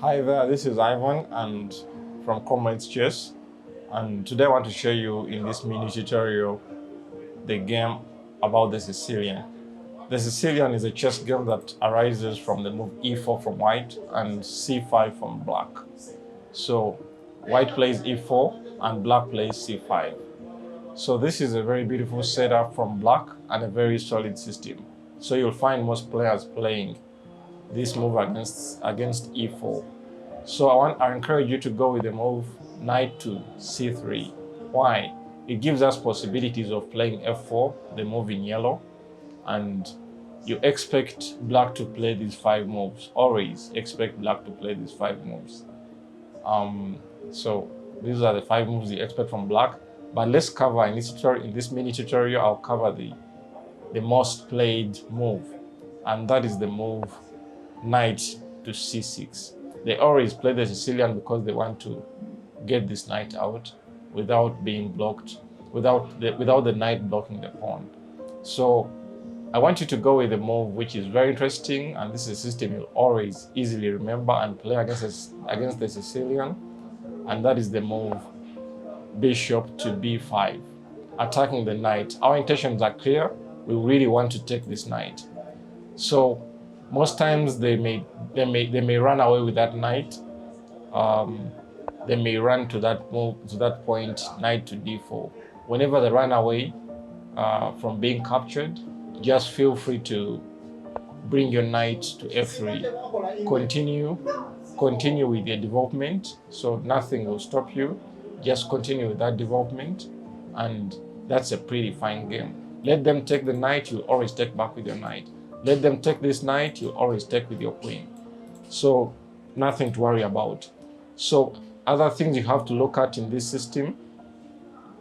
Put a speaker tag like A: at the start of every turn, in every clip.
A: Hi there, this is Ivan and from Comrades Chess, and today I want to show you in this mini tutorial the game about the Sicilian. The Sicilian is a chess game that arises from the move e4 from white and c5 from black. So white plays e4 and black plays c5. So this is a very beautiful setup from black and a very solid system. So you'll find most players playing this move against e4. So I encourage you to go with the move knight to c3. Why? It gives us possibilities of playing f4, the move in yellow, and you expect black to play these 5 moves. Always expect black to play these 5 moves. So these are the 5 moves you expect from black. But let's cover in this mini tutorial, I'll cover the most played move, and that is the move knight to c6. They always play the Sicilian because they want to get this knight out without being blocked, without the knight blocking the pawn. So I want you to go with a move which is very interesting, and this is a system you'll always easily remember and play against the Sicilian, and that is the move bishop to b5, attacking the knight. Our intentions are clear. We really want to take this knight. So most times they may run away with that knight. They may run to that point, knight to d4. Whenever they run away from being captured, just feel free to bring your knight to f3. Continue with your development, so nothing will stop you. Just continue with that development, and that's a pretty fine game. Let them take the knight, you always take back with your knight. Let them take this knight, you always take with your queen. So nothing to worry about. So other things you have to look at in this system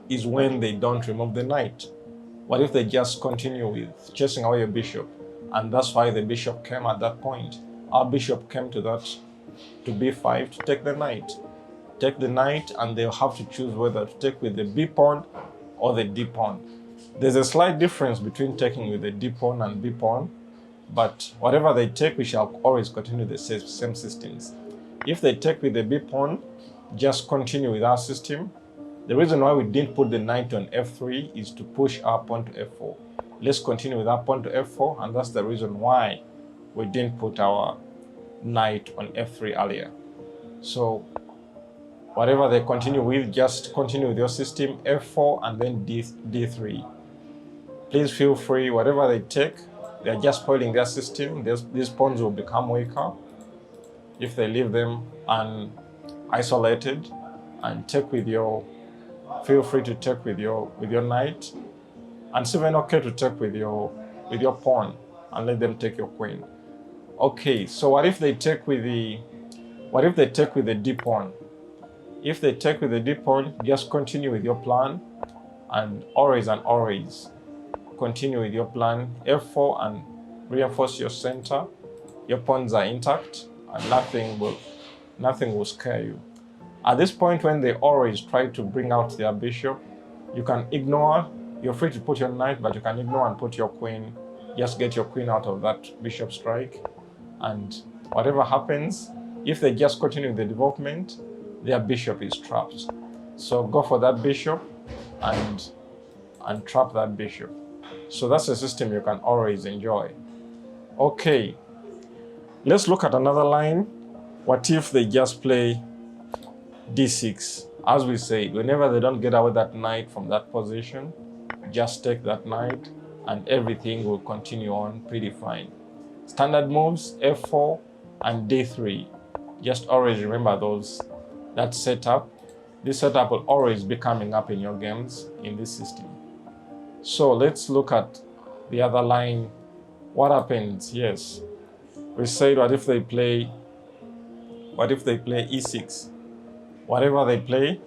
A: is when they don't remove the knight. What if they just continue with chasing away your bishop? And that's why the bishop came at that point. Our bishop came to b5 to take the knight. Take the knight, and they'll have to choose whether to take with the b pawn or the d pawn. There's a slight difference between taking with the d pawn and b pawn, but whatever they take, we shall always continue the same systems. If they take with the b pawn, just continue with our system. The reason why we didn't put the knight on f3 is to push our pawn to f4. Let's continue with our pawn to f4, and that's the reason why we didn't put our knight on f3 earlier. So whatever they continue with, just continue with your system, f4 and then d3. Please feel free, whatever they take, they're just spoiling their system. These pawns will become weaker if they leave them isolated, and feel free to take with your knight, and it's even okay to take with your pawn and let them take your queen. Okay, so what if they take with the d pawn? If they take with the d pawn, just continue with your plan, and always continue with your plan, f4, and reinforce your center. Your pawns are intact, and nothing will scare you. At this point, when they always try to bring out their bishop, you can ignore. You're free to put your knight, but you can ignore and put your queen. Just get your queen out of that bishop strike, and whatever happens, if they just continue the development, their bishop is trapped. So go for that bishop and trap that bishop. So that's a system you can always enjoy. Okay, let's look at another line. What if they just play d6? As we said, whenever they don't get away that knight from that position, just take that knight and everything will continue on pretty fine. Standard moves, f4 and d3. Just always remember that setup. This setup will always be coming up in your games in this system. So let's look at the other line. What happens? Yes, we said, what if they play e6? Whatever they play,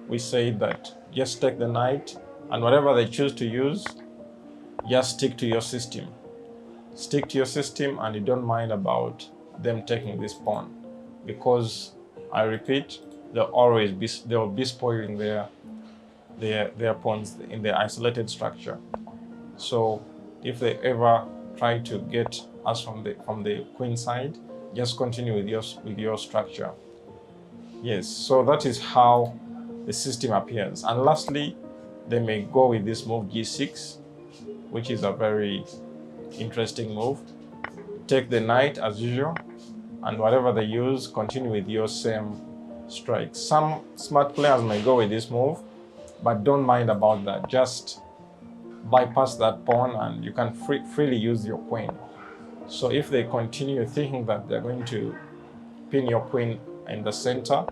A: we say that just take the knight, and whatever they choose to use, just stick to your system. Stick to your system, and you don't mind about them taking this pawn, because I repeat, they'll be spoiling their pawns in their isolated structure. So if they ever try to get us from the queen side, just continue with your structure. Yes, so that is how the system appears. And lastly, they may go with this move G6, which is a very interesting move. Take the knight as usual, and whatever they use, continue with your same strikes. Some smart players may go with this move, but don't mind about that. Just bypass that pawn and you can freely use your queen. So if they continue thinking that they're going to pin your queen in the center,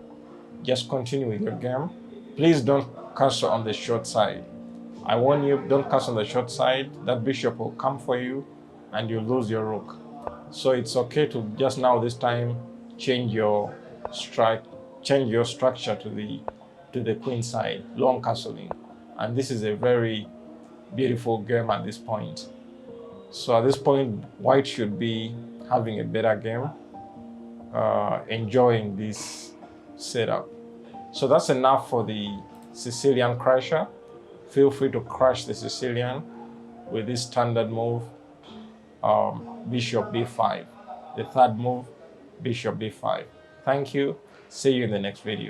A: just continue with your game. Please don't castle on the short side. I warn you, don't castle on the short side. That bishop will come for you and you lose your rook. So it's okay to just now this time change your structure to the queen side, long castling. And this is a very beautiful game at this point. So at this point, white should be having a better game, enjoying this setup. So that's enough for the Sicilian crusher. Feel free to crush the Sicilian with this standard move, bishop b5. The third move, bishop b5. Thank you. See you in the next video.